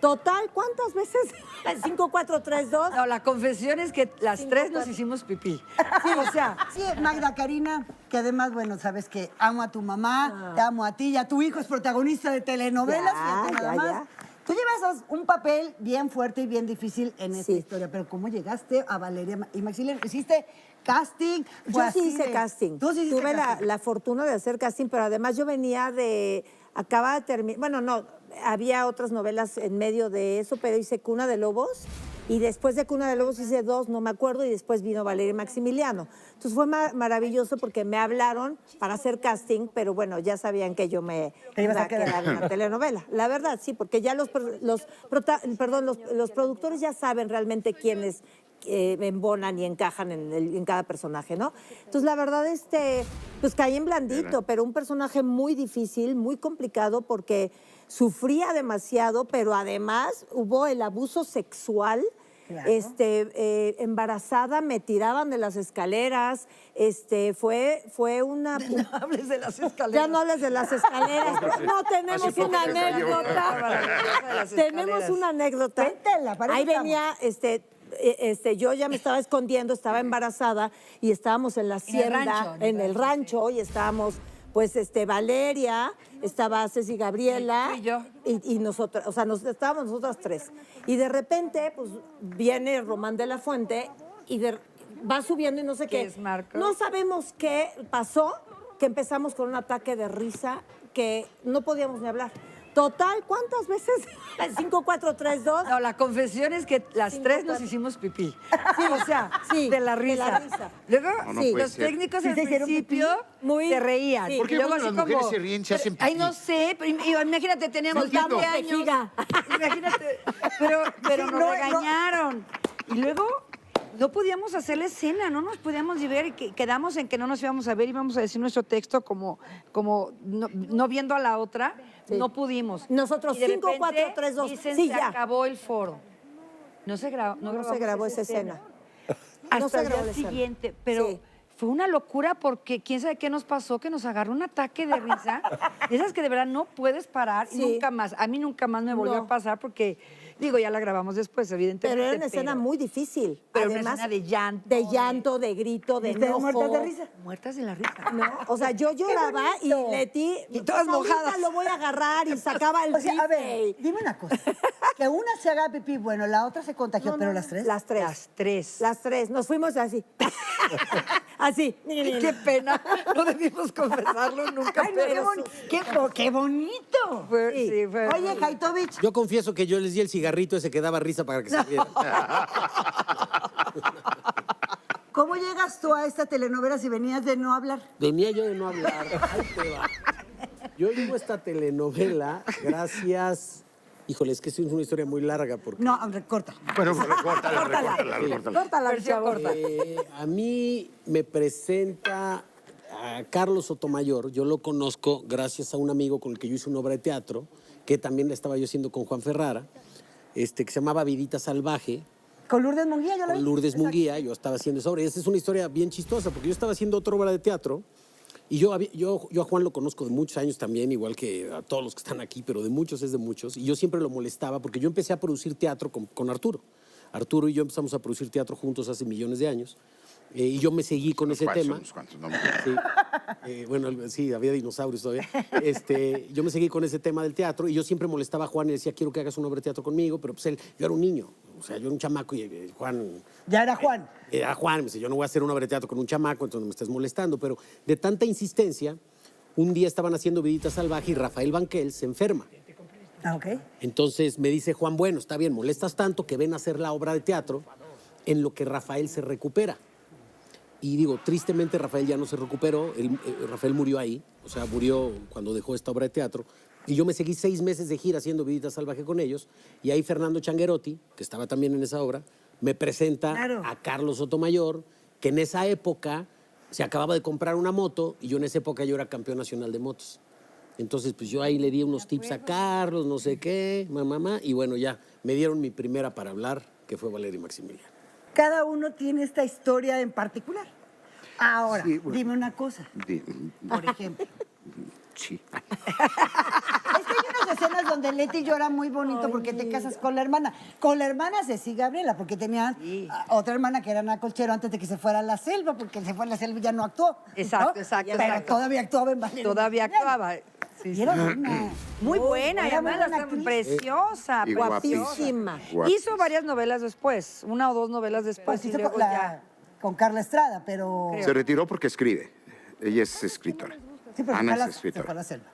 Total, ¿cuántas veces? 5, 4, 3, 2. No, la confesión es que las tres nos hicimos pipí. Sí, o sea, sí, Magda Karina, que además, bueno, sabes que amo a tu mamá, te amo a ti, y a tu hijo es protagonista de telenovelas, fíjate nada más. Tú llevas un papel bien fuerte y bien difícil en esta historia, pero ¿cómo llegaste a Valeria y Maximiliano? ¿Hiciste casting? Yo sí hice casting. Tú sí hiciste Tuve casting. la fortuna de hacer casting, pero además yo venía de... Acaba de terminar... Bueno, no, había otras novelas en medio de eso, pero hice Cuna de Lobos. Y después de Cuna de Lobos hice 2, no me acuerdo, y después vino Valeria y Maximiliano. Entonces fue maravilloso porque me hablaron para hacer casting, pero bueno, ya sabían que yo me iba a quedar en la telenovela. La verdad, sí, porque ya los productores ya saben realmente quiénes embonan y encajan en cada personaje, ¿no? Entonces, la verdad, pues caí en blandito, pero un personaje muy difícil, muy complicado, porque sufría demasiado, pero además hubo el abuso sexual. Claro. Embarazada, me tiraban de las escaleras, fue una... No hables de las escaleras. Ya no hables de las escaleras. No, tenemos una anécdota. Tenemos una anécdota. Cuéntela, para ahí eso venía, yo ya me estaba escondiendo, estaba embarazada y estábamos en la hacienda, en el rancho, y estábamos, pues, Valeria, estaba Ceci Gabriela y nosotros, o sea, estábamos nosotras tres. Y de repente, pues, viene Román de la Fuente y va subiendo y no sé qué. ¿Qué es, Marco? No sabemos qué pasó, que empezamos con un ataque de risa que no podíamos ni hablar. Total, ¿cuántas veces? 5, 4, 3, 2. No, la confesión es que las tres nos hicimos pipí. Sí, o sea, sí, de la risa. Luego, los técnicos al principio se reían. ¿Por qué luego cuando así las mujeres como, se ríen se hacen pipí? Ay, no sé, pero imagínate, teníamos 20 años. Imagínate, pero nos regañaron. Y luego no podíamos hacer la escena, no nos podíamos ver y quedamos en que no nos íbamos a ver, íbamos a decir nuestro texto como no viendo a la otra. Sí. No pudimos. Nosotros 5, 4, 3, 2. Dicen, sí, se ya acabó el foro. No se grabó esa escena. Hasta no se el grabó día la escena. siguiente, pero fue una locura porque quién sabe qué nos pasó, que nos agarró un ataque de risa. Esas que de verdad no puedes parar nunca más. A mí nunca más me volvió a pasar porque, digo, ya la grabamos después, evidentemente. Pero era una escena muy difícil. Pero además, una escena de llanto. De llanto, de grito, de enojo. ¿Muertas de risa? Muertas de la risa. No, o sea, yo lloraba y Leti... Y todas mojadas. Lo voy a agarrar y sacaba el a ver, dime una cosa. Que una se haga pipí, bueno, la otra se contagió, pero las tres. Las tres. Las tres. Las tres. Nos fuimos así. Así. Qué pena. No debimos confesarlo nunca. Ay, no, qué bonito. Sí, fue Oye, Haitovich. Yo confieso que yo les di el cigarrito ese que daba risa para que se viera. ¿Cómo llegas tú a esta telenovela si venías de no hablar? Venía yo de no hablar. Ahí te va. Yo llego a esta telenovela gracias... Híjole, es que es una historia muy larga porque... No, corta. Bueno, córtala. Córtala, chavo. A mí me presenta a Carlos Sotomayor. Yo lo conozco gracias a un amigo con el que yo hice una obra de teatro, que también la estaba yo haciendo con Juan Ferrara, que se llamaba Vidita Salvaje. Con Lourdes Munguía, yo la vi. Con Lourdes Munguía, yo estaba haciendo esa obra. Y esa es una historia bien chistosa, porque yo estaba haciendo otra obra de teatro. Y yo a Juan lo conozco de muchos años también, igual que a todos los que están aquí, pero de muchos es de muchos. Y yo siempre lo molestaba porque yo empecé a producir teatro con Arturo. Arturo y yo empezamos a producir teatro juntos hace millones de años. Y yo me seguí con ese tema. Sí. Bueno, sí, había dinosaurios todavía. Yo me seguí con ese tema del teatro y yo siempre molestaba a Juan y decía, quiero que hagas una obra de teatro conmigo, pero pues yo era un niño, o sea, yo era un chamaco y Juan... Ya era Juan. Era Juan, me dice, yo no voy a hacer una obra de teatro con un chamaco, entonces no me estés molestando, pero de tanta insistencia, un día estaban haciendo Vidita Salvaje y Rafael Banquel se enferma. Ah, ok. Entonces me dice Juan, bueno, está bien, molestas tanto que ven a hacer la obra de teatro en lo que Rafael se recupera. Y digo, tristemente Rafael ya no se recuperó, Rafael murió ahí, o sea, murió cuando dejó esta obra de teatro. Y yo me seguí 6 meses de gira haciendo Vidita Salvaje con ellos. Y ahí Fernando Changuerotti, que estaba también en esa obra, me presenta a Carlos Sotomayor, que en esa época se acababa de comprar una moto y yo en esa época yo era campeón nacional de motos. Entonces, pues yo ahí le di unos tips a Carlos, no sé qué, mamá, y bueno, ya me dieron mi primera para hablar, que fue Valeria y Maximiliano. Cada uno tiene esta historia en particular. Ahora, dime una cosa. Por ejemplo. Sí. Es que hay unas escenas donde Leti llora muy bonito porque te casas con la hermana. Con la hermana Ceci Gabriela, porque tenían otra hermana que era Ana Colchero antes de que se fuera a la selva, porque se fue a la selva y ya no actuó. Exacto, ¿no? exacto, Pero exacto. todavía actuaba en Valeria. Todavía actuaba. Sí, Y sí. era buena. Muy buena, y Era muy además buena actriz. preciosa, Y Guapísima. Hizo varias novelas después, una o dos novelas después, Pues y hizo luego la- con Carla Estrada, pero... Creo. Se retiró porque escribe. Ella es escritora. Sí, pero Ana se fue es se fue a escritora. la selva.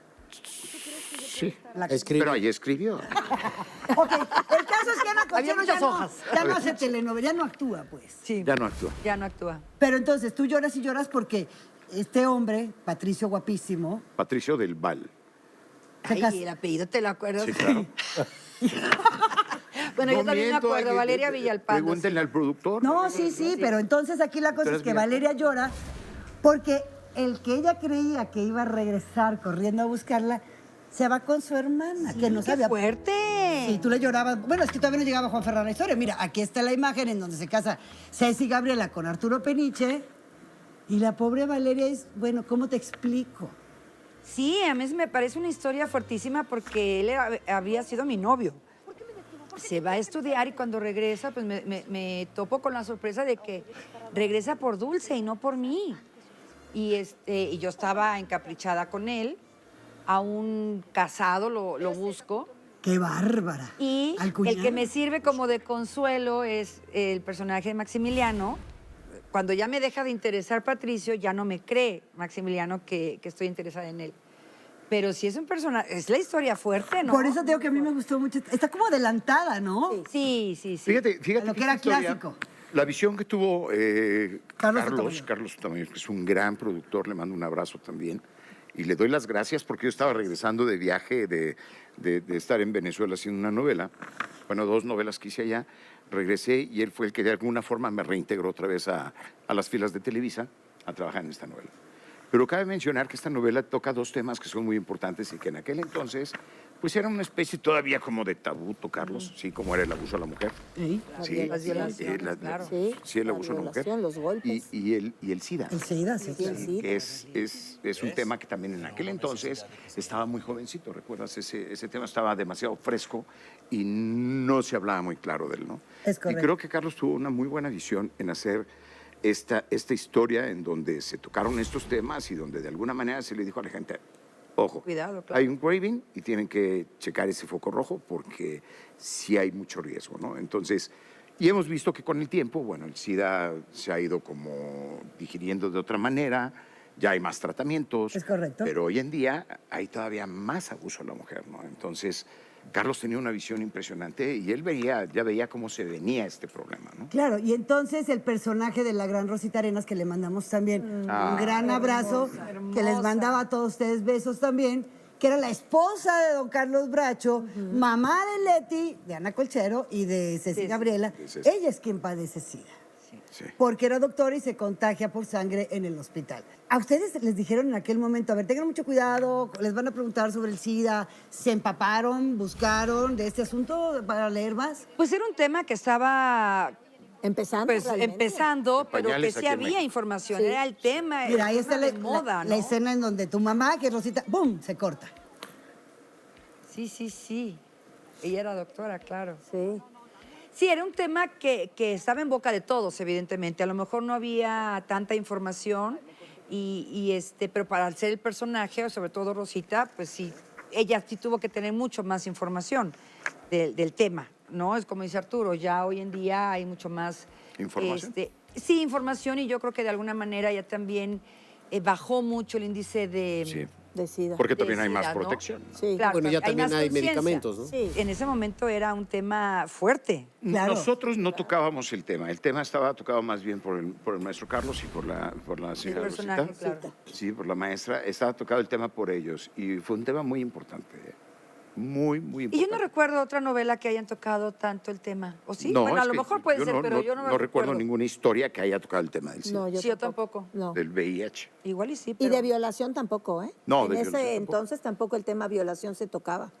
Sí. Escribe. Pero ahí escribió. Ok, el caso es que Ana Colchero muchas ya, hojas. ya no hace telenovela, ya no actúa, pues. Sí, Ya no actúa. ya no actúa. Pero entonces tú lloras y lloras porque este hombre, Patricio guapísimo, Patricio del Val. se casó. Ay, el apellido, ¿te lo acuerdas? Sí, claro. Bueno, yo No también me miento, acuerdo, hay que- Valeria Villalpando. Pregúntenle al productor. No, sí, pero entonces aquí la cosa Pero es es que bien. Valeria llora porque el que ella creía que iba a regresar corriendo a buscarla, se va con su hermana, que no ¡Qué sabía. fuerte! Sí, tú le llorabas. Bueno, es que todavía no llegaba Juan Ferran a la historia. Mira, aquí está la imagen en donde se casa Ceci Gabriela con Arturo Peniche. Y la pobre Valeria es, bueno, ¿cómo te explico? Sí, a mí me parece una historia fuertísima porque él había sido mi novio. Se va a estudiar y cuando regresa, pues me topo con la sorpresa de que regresa por Dulce y no por mí. Y yo estaba encaprichada con él, aún casado lo busco. ¡Qué bárbara! Y Al el cuñado. que me sirve como de consuelo es el personaje de Maximiliano. Cuando ya me deja de interesar Patricio, ya no me cree Maximiliano que estoy interesada en él. Pero si es un personaje, es la historia fuerte, ¿no? Por eso digo que a mí me gustó mucho. Está como adelantada, ¿no? Sí, sí, sí. Fíjate A lo que era esta historia, clásico. La visión que tuvo Carlos Carlos Sotomayor, que es un gran productor, le mando un abrazo también. Y le doy las gracias porque yo estaba regresando de viaje, de estar en Venezuela haciendo una novela. Bueno, 2 novelas que hice allá. Regresé y él fue el que de alguna forma me reintegró otra vez a las filas de Televisa a trabajar en esta novela. Pero cabe mencionar que esta novela toca 2 temas que son muy importantes y que en aquel entonces, pues era una especie todavía como de tabú tocarlos, sí, como era el abuso a la mujer. Sí. Sí, Las violaciones, claro. sí, el la abuso a la mujer. violación, los golpes. Y el SIDA. El SIDA, sí. Sí, el claro. SIDA. Que es un tema que también en aquel entonces estaba muy jovencito, ¿recuerdas? Ese tema estaba demasiado fresco y no se hablaba muy claro de él, ¿no? Es Y correcto. creo que Carlos tuvo una muy buena visión en hacer esta historia en donde se tocaron estos temas y donde de alguna manera se le dijo a la gente, ojo, Cuidado, claro. hay un craving y tienen que checar ese foco rojo porque sí hay mucho riesgo, ¿no? Entonces, y hemos visto que con el tiempo, bueno, el SIDA se ha ido como digiriendo de otra manera, ya hay más tratamientos. Es correcto. Pero hoy en día hay todavía más abuso a la mujer, ¿no? Entonces, Carlos tenía una visión impresionante y él ya veía cómo se venía este problema, ¿no? Claro, y entonces el personaje de la gran Rosita Arenas, que le mandamos también un gran abrazo, que les mandaba a todos ustedes besos también, que era la esposa de don Carlos Bracho, mamá de Leti, de Ana Colchero y de Ceci Gabriela. De Ceci. Ella es quien padece SIDA. Sí. Porque era doctora y se contagia por sangre en el hospital. A ustedes les dijeron en aquel momento, a ver, tengan mucho cuidado, les van a preguntar sobre el SIDA, ¿se empaparon, buscaron de este asunto para leer más? Pues era un tema que estaba Empezando. pues realmente. empezando, pero que pañales sí aquí en había México. información, Sí. era el tema, Mira, ahí el está tema la, de moda, la ¿no? escena en donde tu mamá, que es Rosita, ¡bum!, se corta. Sí, sí, sí. Ella era doctora, claro. Sí. Sí, era un tema que estaba en boca de todos, evidentemente. A lo mejor no había tanta información, pero para ser el personaje, o sobre todo Rosita, pues sí, ella sí tuvo que tener mucho más información del tema, ¿no? Es como dice Arturo, ya hoy en día hay mucho más... ¿Información? Sí, información, y yo creo que de alguna manera ya también bajó mucho el índice de... Sí. De SIDA. Porque también hay más SIDA, ¿no? protección. Sí. Claro, Bueno, ya también más hay conciencia. medicamentos, ¿no? Sí. En ese momento era un tema fuerte. Claro. Nosotros no tocábamos el tema. El tema estaba tocado más bien por el maestro Carlos y por la señora personaje, Rosita. claro. Sí, por la maestra. Estaba tocado el tema por ellos. Y fue un tema muy importante. Muy, muy Y importante. yo no recuerdo otra novela que hayan tocado tanto el tema. ¿O sí? No, bueno, es a lo que mejor puede ser, pero yo no me recuerdo ninguna historia que haya tocado el tema del SIDA, No, Sí, yo tampoco. No. del VIH. Igual y sí, Y pero... de violación tampoco, ¿eh? No, en de ese violación tampoco. entonces tampoco el tema violación se tocaba.